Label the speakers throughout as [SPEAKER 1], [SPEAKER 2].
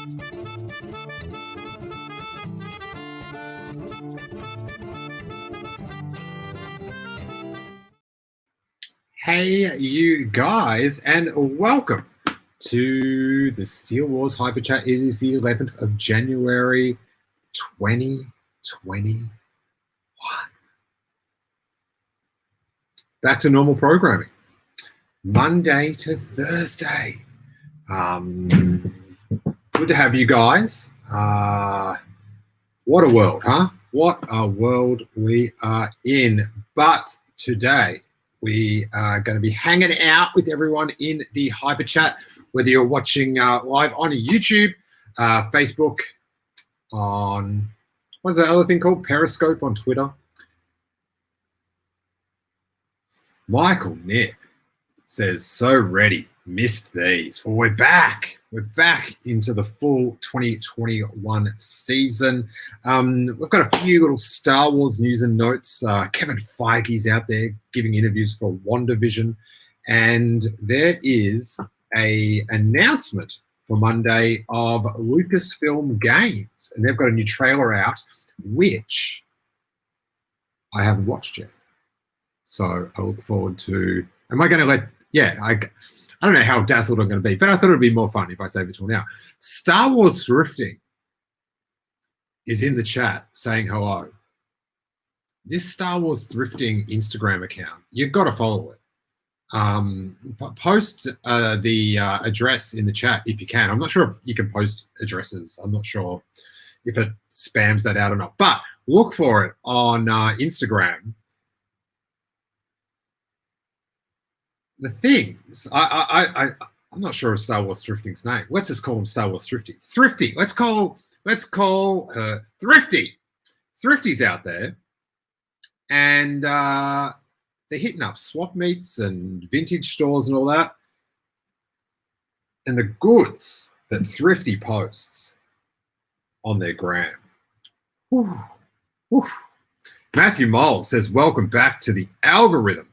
[SPEAKER 1] Hey, you guys, and welcome to the Steele Wars Hyperchat. It is the 11th of January, 2021. Back to normal programming. Monday to Thursday. Good to have you guys. What a world, huh? What a world we are in. But today, we are going to be hanging out with everyone in the Hyperchat, whether you're watching live on YouTube, Facebook, on, what's that other thing called? Periscope on Twitter. Michael Nip says, so ready. Missed these. Well, we're back. We're back into the full 2021 season. We've got a few little Star Wars news and notes. Kevin Feige's out there giving interviews for WandaVision. And there is an announcement for Monday of Lucasfilm Games. And they've got a new trailer out, which I haven't watched yet. So I look forward to, am I going to let, yeah, I don't know how dazzled I'm going to be, but I thought it would be more fun if I save it till now. Star Wars Thrifting is in the chat saying hello. This Star Wars Thrifting Instagram account, you've got to follow it. Post the address in the chat if you can. I'm not sure if you can post addresses. I'm not sure if it spams that out or not, but look for it on Instagram. The things, I'm not sure of Star Wars Thrifting's name. Let's just call him Star Wars Thrifty. Thrifty. Let's call her Thrifty. Thrifty's out there, and they're hitting up swap meets and vintage stores and all that. And the goods that Thrifty posts on their gram. Whew. Whew. Matthew Mole says, welcome back to the algorithm.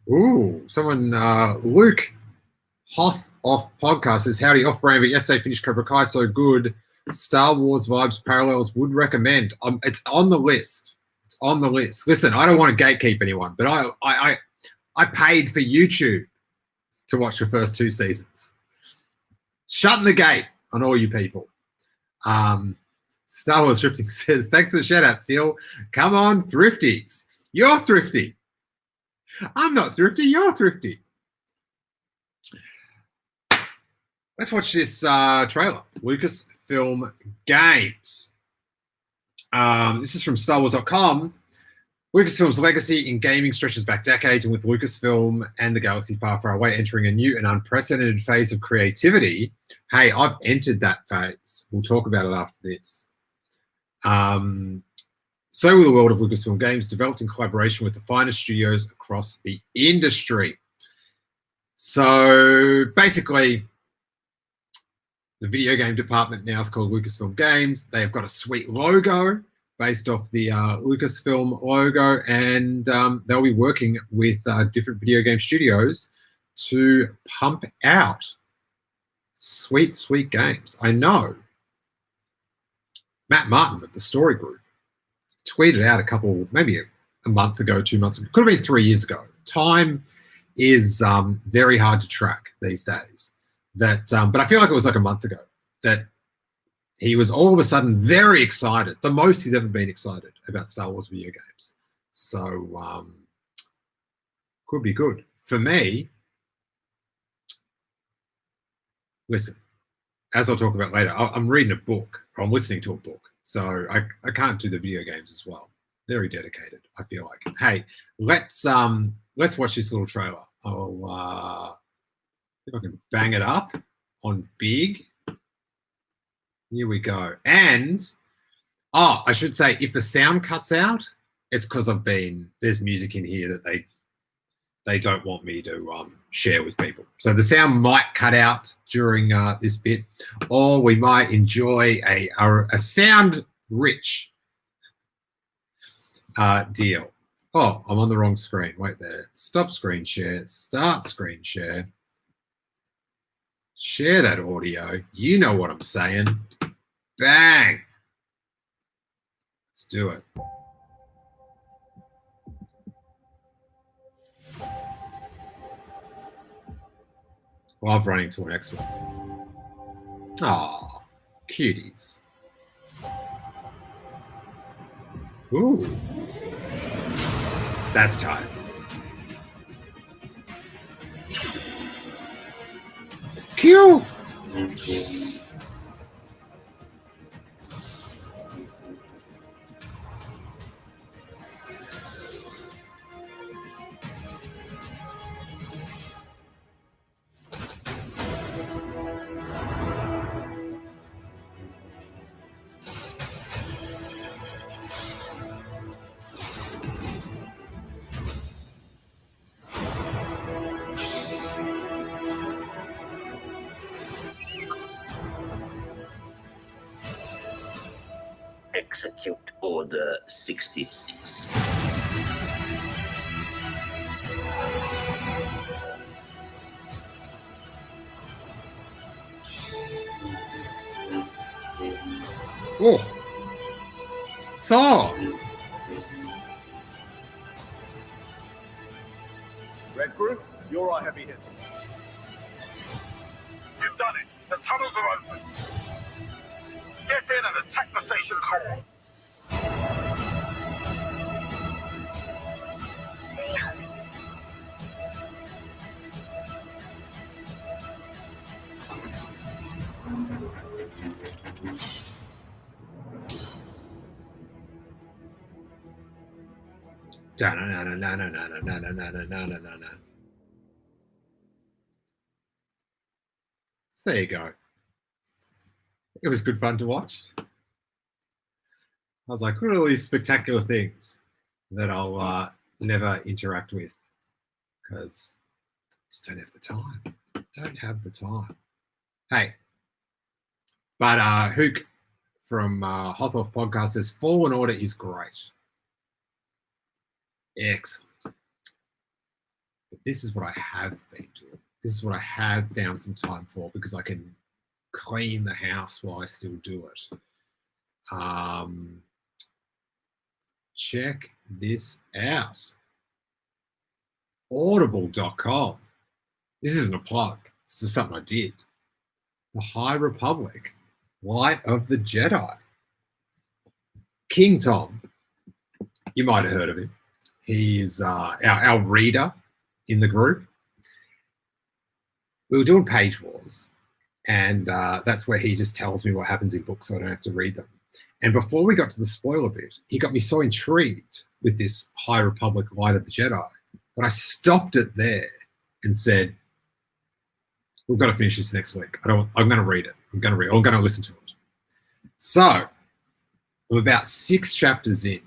[SPEAKER 1] Luke Hoth off podcast says, howdy, off brand, but yesterday finished Cobra Kai, so good. Star Wars vibes, parallels, would recommend. It's on the list. It's on the list. Listen, I don't want to gatekeep anyone, but I paid for YouTube to watch the first 2 seasons. Shutting the gate on all you people. Star Wars Thrifting says, thanks for the shout out, Steele. Come on, Thrifties. You're thrifty. I'm not thrifty, you're thrifty. Let's watch this trailer. Lucasfilm Games. This is from StarWars.com. Lucasfilm's legacy in gaming stretches back decades, and with Lucasfilm and the galaxy far, far away entering a new and unprecedented phase of creativity. Hey, I've entered that phase. We'll talk about it after this. So will the world of Lucasfilm Games, developed in collaboration with the finest studios across the industry. So basically, the video game department now is called Lucasfilm Games. They've got a sweet logo based off the Lucasfilm logo, and they'll be working with different video game studios to pump out sweet, sweet games. I know Matt Martin of the Story Group tweeted out maybe a month ago, 2 months ago, could have been 3 years ago. Time is very hard to track these days. But I feel like it was like a month ago that he was all of a sudden very excited, the most he's ever been excited about Star Wars video games. So could be good. For me, listen, as I'll talk about later, I'm reading a book, or I'm listening to a book. So I can't do the video games as well. Very dedicated, I feel like. Hey, let's watch this little trailer. I'll see if I can bang it up on big. Here we go. And I should say, if the sound cuts out, it's because there's music in here that they don't want me to share with people. So the sound might cut out during this bit, or we might enjoy a sound-rich deal. Oh, I'm on the wrong screen. Wait there. Stop screen share. Start screen share. Share that audio. You know what I'm saying. Bang. Let's do it. Love running to an next one. Aw, cuties. Ooh. That's tight. Cute.
[SPEAKER 2] Execute Order 66.
[SPEAKER 1] Oh. Saw.
[SPEAKER 3] Red Group, you're our heavy hitters.
[SPEAKER 4] You've done it. The tunnels are open. Get in and attack the station core.
[SPEAKER 1] So there you go. It was good fun to watch. I was like, what are all these spectacular things that I'll never interact with because I just don't have the time. Don't have the time. Hey, but Hook from Hothoff Podcast says Fallen Order is great. Excellent. But this is what I have been doing. This is what I have found some time for because I can clean the house while I still do it. Check this out. Audible.com. This isn't a plug. This is something I did. The High Republic, Light of the Jedi. King Tom, you might have heard of him. He's our reader in the group. We were doing Page Wars, and that's where he just tells me what happens in books so I don't have to read them. And before we got to the spoiler bit, he got me so intrigued with this High Republic Light of the Jedi that I stopped it there and said, we've got to finish this next week. I'm going to read it. I'm going to listen to it. So I'm about 6 chapters in,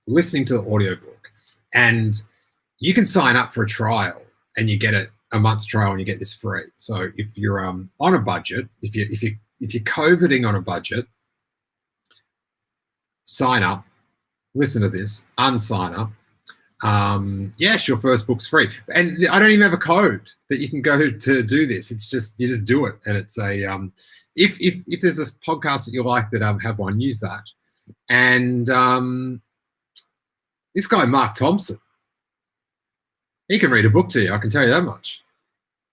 [SPEAKER 1] listening to the audiobook, and you can sign up for a trial and you get it a month's trial and you get this free. So if you're on a budget, if you're coveting on a budget, sign up, listen to this, unsign up. Yes, your first book's free. And I don't even have a code that you can go to do this. It's just, you just do it. And it's a, if there's a podcast that you like that have one, use that. And this guy, Mark Thompson, he can read a book to you. I can tell you that much.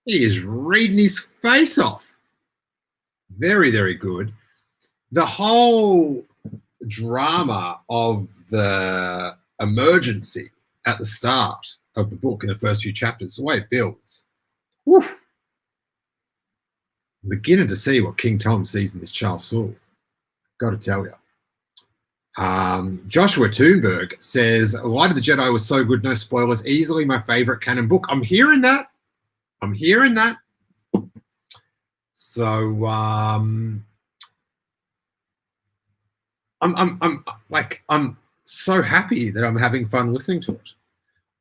[SPEAKER 1] He is reading his face off. Very, very good. The whole drama of the emergency at the start of the book in the first few chapters, the way it builds. Whew. I'm beginning to see what King Tom sees in this Charles Soule. Got to tell you. Joshua Toonberg says, Light of the Jedi was so good, no spoilers. Easily my favorite canon book. I'm hearing that. So I'm so happy that I'm having fun listening to it.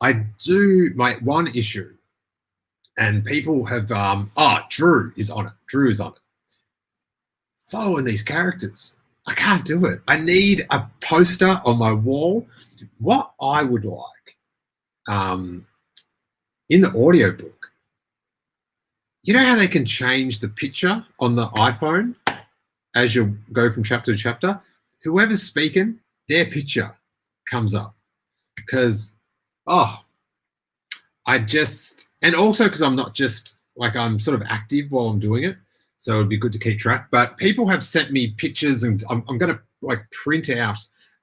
[SPEAKER 1] I do, my one issue, and people have Drew is on it. Following these characters. I can't do it. I need a poster on my wall. What I would like in the audiobook, you know how they can change the picture on the iPhone as you go from chapter to chapter? Whoever's speaking, their picture comes up. Because, and also because I'm not just, like, I'm sort of active while I'm doing it. So it'd be good to keep track. But people have sent me pictures, and I'm going to, like, print out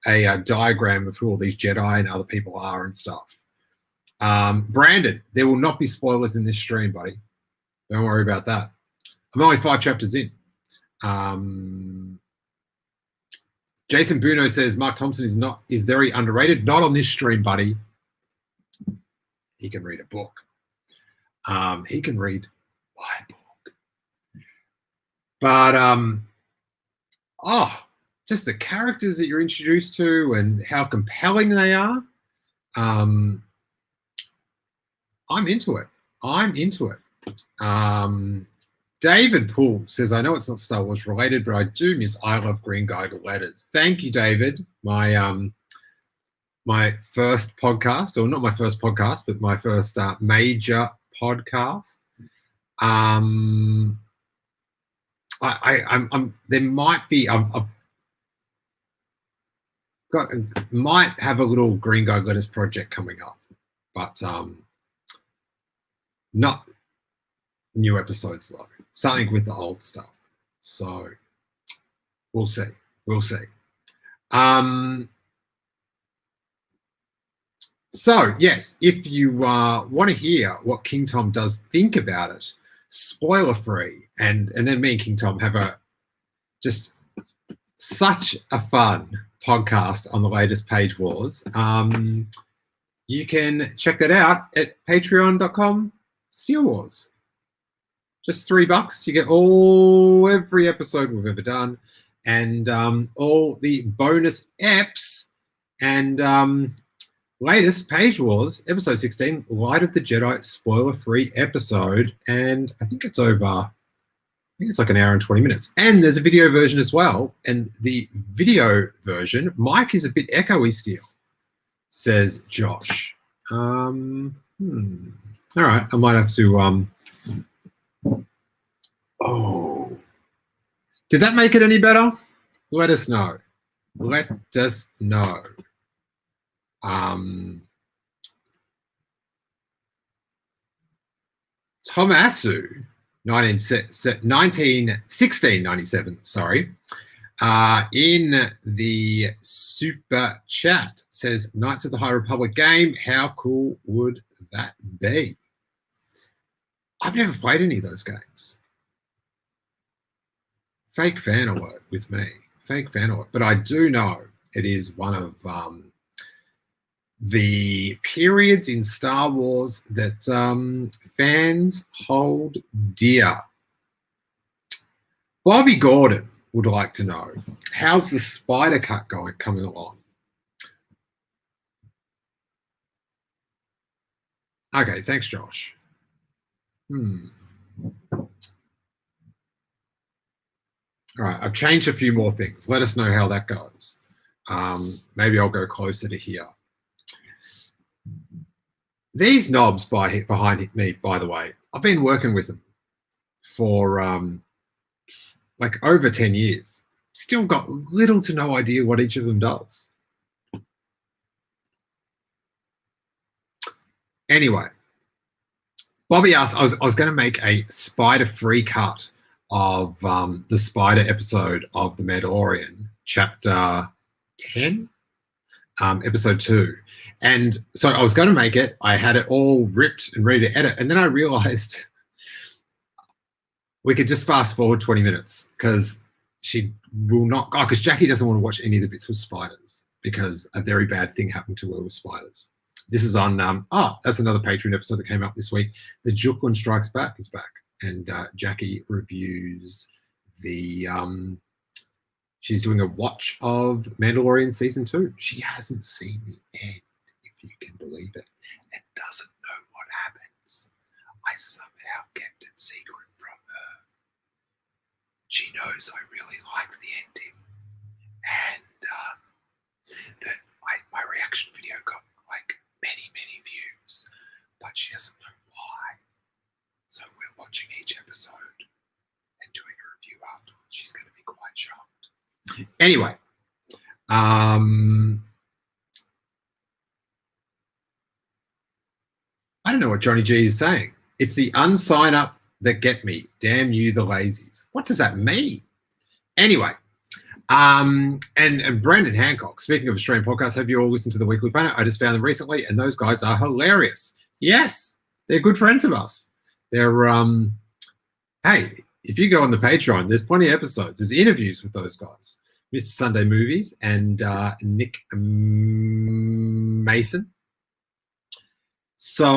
[SPEAKER 1] a diagram of who all these Jedi and other people are and stuff. Brandon, there will not be spoilers in this stream, buddy. Don't worry about that. I'm only 5 chapters in. Jason Buno says Mark Thompson is very underrated. Not on this stream, buddy. He can read a book. He can read my book. But just the characters that you're introduced to and how compelling they are. I'm into it. David Poole says, I know it's not Star Wars related, but I do miss I Love Green Geiger letters. Thank you, David. My first podcast, or not my first podcast, but my first major podcast. There might be, might have a little Green Geiger letters project coming up, but not new episodes though. Something with the old stuff. So we'll see. So yes, if you want to hear what King Tom does think about it, spoiler free, and then me and King Tom have just such a fun podcast on the latest Page Wars. You can check that out at patreon.com Steele Wars. Just $3. You get every episode we've ever done, and all the bonus eps, and latest Page Wars, episode 16, Light of the Jedi, spoiler-free episode, and I think it's like an hour and 20 minutes. And there's a video version as well, and the video version, Mike is a bit echoey still, says Josh. All right, I might have to did that make it any better? Let us know. Tomasu, 1697, sorry, in the super chat says, Knights of the High Republic game, how cool would that be? I've never played any of those games. Fake fan alert with me. Fake fan alert. But I do know it is one of the periods in Star Wars that fans hold dear. Bobby Gordon would like to know, how's the Spider Cut coming along? Okay, thanks, Josh. All right, I've changed a few more things. Let us know how that goes. Maybe I'll go closer to here. These knobs behind me, by the way, I've been working with them for like over 10 years. Still got little to no idea what each of them does. Anyway, Bobby asked, I was going to make a spider-free cut of the Spider episode of The Mandalorian, chapter 10, episode 2. And so I was going to make it. I had it all ripped and ready to edit. And then I realized we could just fast forward 20 minutes because she will not, because Jacky doesn't want to watch any of the bits with spiders because a very bad thing happened to her with spiders. This is on, that's another Patreon episode that came up this week. The Juklin Strikes Back is back. And Jacky reviews the, she's doing a watch of Mandalorian season 2. She hasn't seen the end, if you can believe it, and doesn't know what happens. I somehow kept it secret from her. She knows I really like the ending, and that my reaction video got like many views, but she doesn't know why. So we're watching each Anyway, I don't know what Johnny G is saying. It's the unsign up that get me. Damn you, the lazies. What does that mean? Anyway, and Brandon Hancock, speaking of Australian podcasts, have you all listened to the Weekly Planet? I just found them recently, and those guys are hilarious. Yes, they're good friends of us. They're, hey, if you go on the Patreon, there's plenty of episodes. There's interviews with those guys. Mr. Sunday Movies and Nick Mason. So,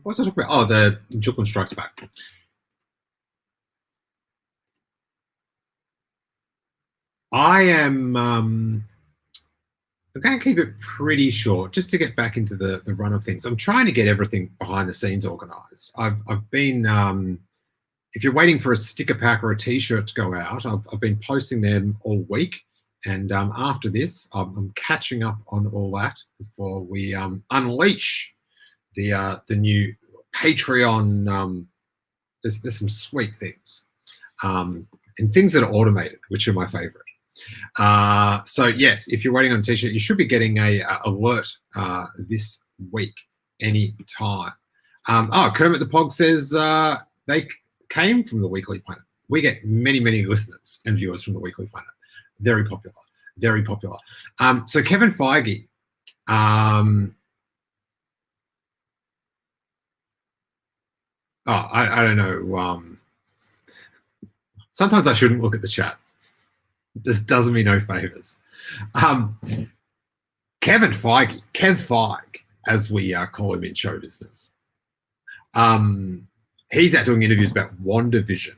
[SPEAKER 1] what's I talking about? Oh, the Juklin Strikes Back. I am I'm going to keep it pretty short just to get back into the run of things. I'm trying to get everything behind the scenes organized. I've been, if you're waiting for a sticker pack or a t-shirt to go out, I've been posting them all week. And after this, I'm catching up on all that before we unleash the new Patreon. There's some sweet things and things that are automated, which are my favorite. So yes, if you're waiting on a t-shirt, you should be getting a alert this week any time. Kermit the Pog says they came from the Weekly Planet. We get many listeners and viewers from the Weekly Planet. Very popular, very popular. So Kevin Feige, I don't know. Sometimes I shouldn't look at the chat. Just does me no favors. Kevin Feige, Kev Feige, as we call him in show business. He's out doing interviews about WandaVision.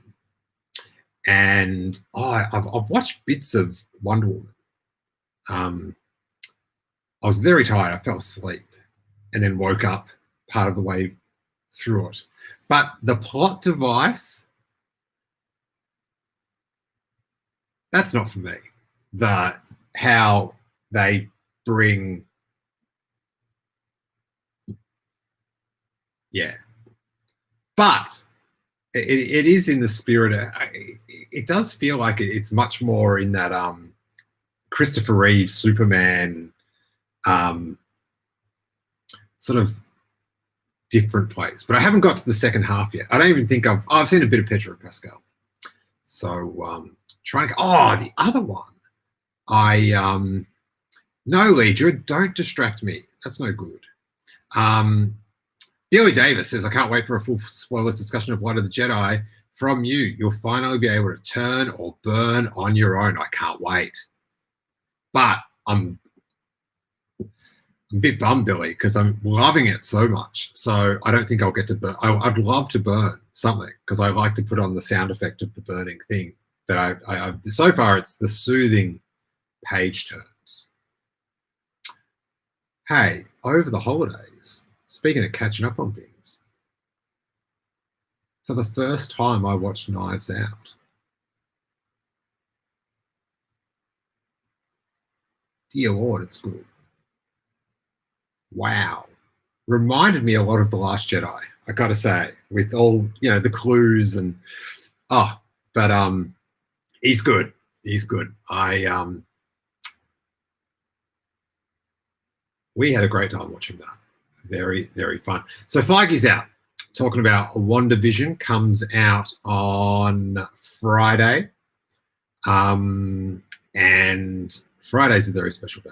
[SPEAKER 1] And I've watched bits of Wonder Woman. I was very tired. I fell asleep and then woke up part of the way through it. But the plot device, that's not for me. How they bring, yeah. But it is in the spirit. It does feel like it's much more in that Christopher Reeve Superman sort of different place. But I haven't got to the second half yet. I don't even think I've seen a bit of Pedro Pascal. So trying to. Oh, the other one. No, Leidra, don't distract me. That's no good. Billy Davis says, I can't wait for a full spoilers discussion of Light of the Jedi from you. You'll finally be able to turn or burn on your own. I can't wait. But I'm a bit bummed, Billy, because I'm loving it so much. So I don't think I'll get to burn. I'd love to burn something because I like to put on the sound effect of the burning thing. But I so far it's the soothing page turns. Hey, over the holidays, speaking of catching up on things, for the first time I watched Knives Out. Dear Lord, it's good. Wow. Reminded me a lot of The Last Jedi, I gotta say, with all, the clues and, but he's good. He's good. We had a great time watching that. Very, very fun. So Feige's out talking about WandaVision, comes out on Friday. And Friday's a very special day.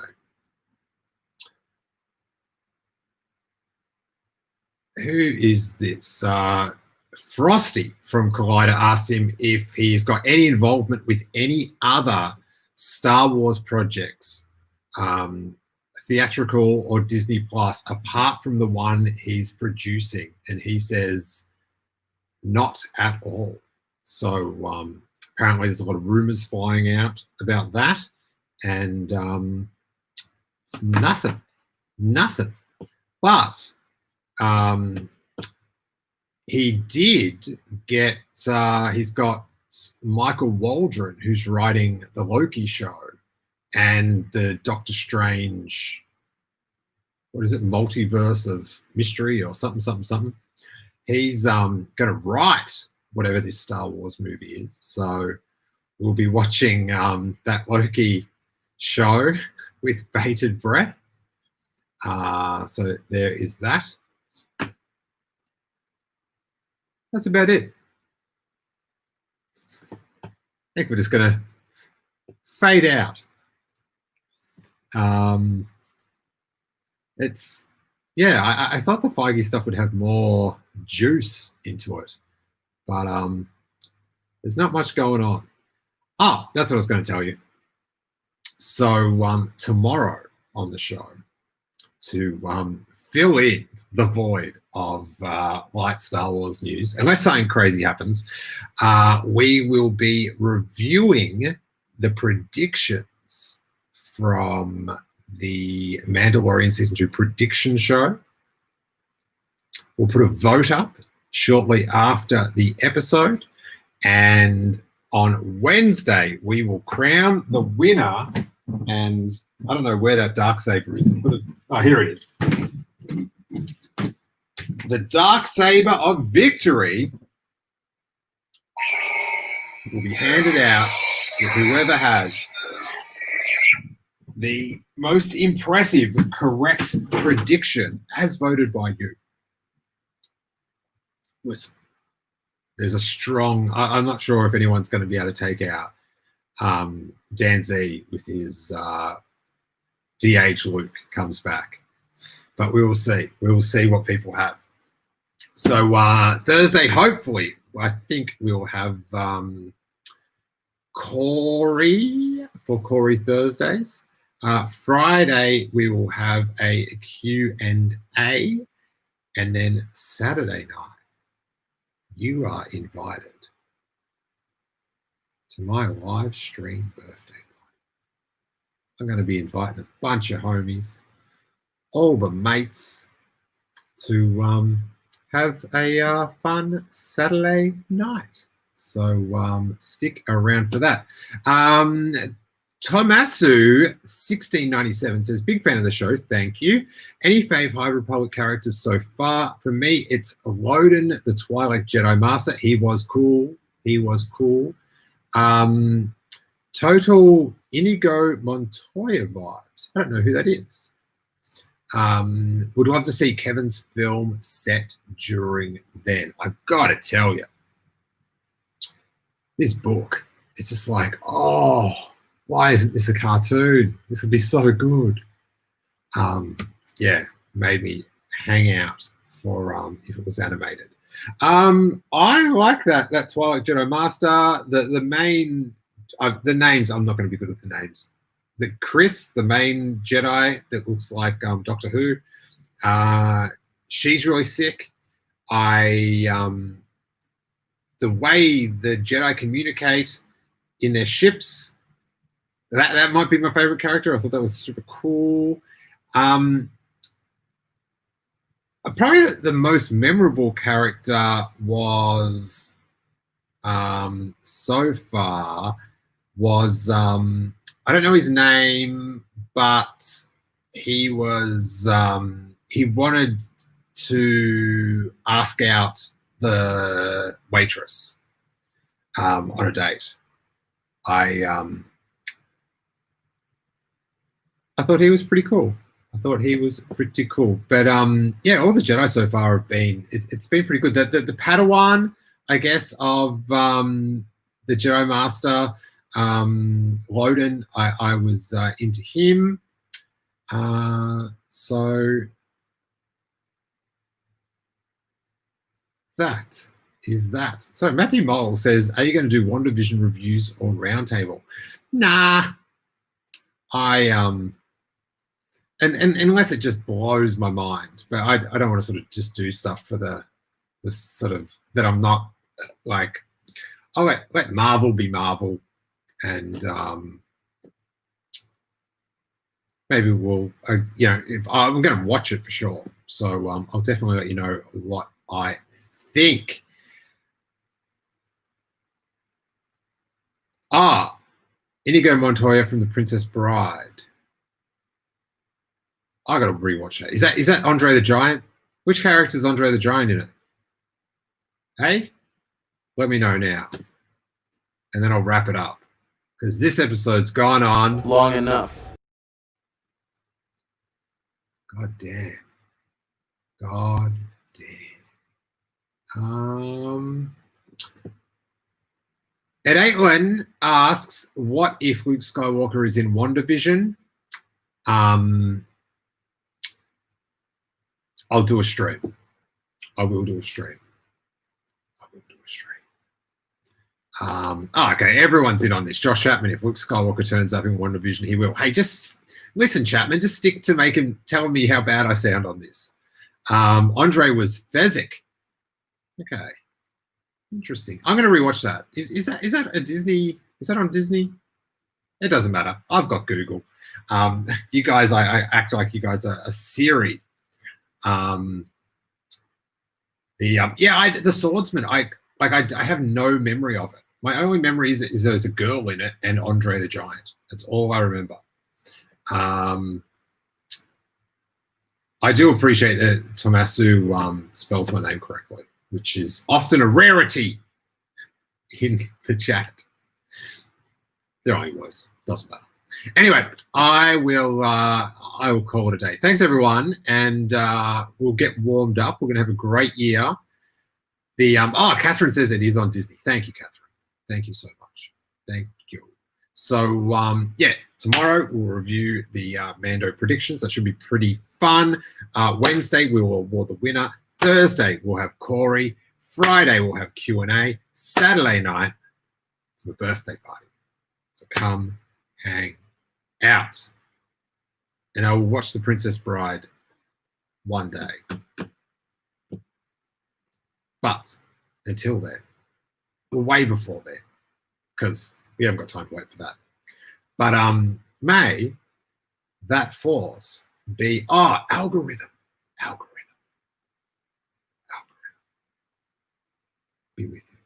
[SPEAKER 1] Who is this? Frosty from Collider asked him if he's got any involvement with any other Star Wars projects, theatrical or Disney Plus, apart from the one he's producing. And he says, not at all. So apparently there's a lot of rumors flying out about that. And nothing. But he did get, he's got Michael Waldron, who's writing the Loki show and the Doctor Strange, what is it, multiverse of mystery or something. He's going to write whatever this Star Wars movie is. So we'll be watching that Loki show with bated breath. So there is that. That's about it. I think we're just going to fade out. It's, yeah, I thought the Feige stuff would have more juice into it, but there's not much going on. Oh, that's what I was going to tell you. So tomorrow on the show, to fill in the void of light Star Wars news, unless something crazy happens, we will be reviewing the predictions from the Mandalorian Season 2 prediction show. We'll put a vote up shortly after the episode, and on Wednesday we will crown the winner. And I don't know where that Darksaber is. Oh, here it is. The Darksaber of Victory will be handed out to whoever has the most impressive correct prediction as voted by you. Listen, there's a strong, I'm not sure if anyone's going to be able to take out Dan Z with his DH Luke comes back. But we will see. We will see what people have. So Thursday, hopefully, I think we'll have Corey for Corey Thursdays. Friday, we will have a Q&A. And then Saturday night, you are invited to my live stream birthday party. I'm going to be inviting a bunch of homies, all the mates, to have a fun Saturday night. So stick around for that. Tomasu 1697 says, big fan of the show, thank you. Any fave High Republic characters so far? For me, it's Waldron, the Twilight Jedi Master. He was cool. He was cool. Total Inigo Montoya vibes. I don't know who that is. Would love to see Kevin's film set during then. I've got to tell you, this book, it's just like, oh, why isn't this a cartoon? This would be so good. Yeah, made me hang out for if it was animated. I like that Twilight Jedi Master. The main, the names, I'm not going to be good with the names. The Chris, the main Jedi that looks like Doctor Who, she's really sick. The way the Jedi communicate in their ships, that might be my favorite character. I thought that was super cool. Probably the most memorable character was so far was I don't know his name, but he was he wanted to ask out the waitress on a date. I thought he was pretty cool. But yeah, all the Jedi so far have been, it's been pretty good. The Padawan, I guess, of the Jedi Master, Waldron, I was into him. So that is that. So Matthew Mole says, are you going to do WandaVision reviews or roundtable? Nah. And unless it just blows my mind, but I don't want to sort of just do stuff for the sort of that I'm not like, oh, let Marvel be Marvel, and maybe we'll, if I'm going to watch it for sure. So I'll definitely let you know what I think. Inigo Montoya from The Princess Bride. I got to rewatch that. Is that Andre the Giant? Which character is Andre the Giant in it? Hey, let me know now, and then I'll wrap it up. because this episode's gone on
[SPEAKER 5] long enough.
[SPEAKER 1] God damn. God damn. Ed Aitlin asks, what if Luke Skywalker is in WandaVision? I'll do a stream. I will do a stream. Okay, everyone's in on this. Josh Chapman, if Luke Skywalker turns up in WandaVision, he will. Hey, just listen, Chapman, just stick to tell me how bad I sound on this. Andre was Fezzik. Okay. Interesting. I'm going to rewatch that. Is that a Disney? Is that on Disney? It doesn't matter. I've got Google. You guys, I act like you guys are a Siri. The Swordsman. I have no memory of it. My only memory is there's a girl in it and Andre the Giant. That's all I remember. I do appreciate that Tomasu spells my name correctly, which is often a rarity in the chat. They're only words. Doesn't matter. Anyway, I will call it a day. Thanks, everyone, and we'll get warmed up. We're going to have a great year. Catherine says it is on Disney. Thank you, Catherine. Thank you so much. Thank you. So, tomorrow we'll review the Mando predictions. That should be pretty fun. Wednesday, we will award the winner. Thursday, we'll have Corey. Friday, we'll have Q&A. Saturday night, it's my birthday party. So come hang out. And I will watch The Princess Bride one day. But until then, we're way before then, because we haven't got time to wait for that. But may that force be algorithm be with you.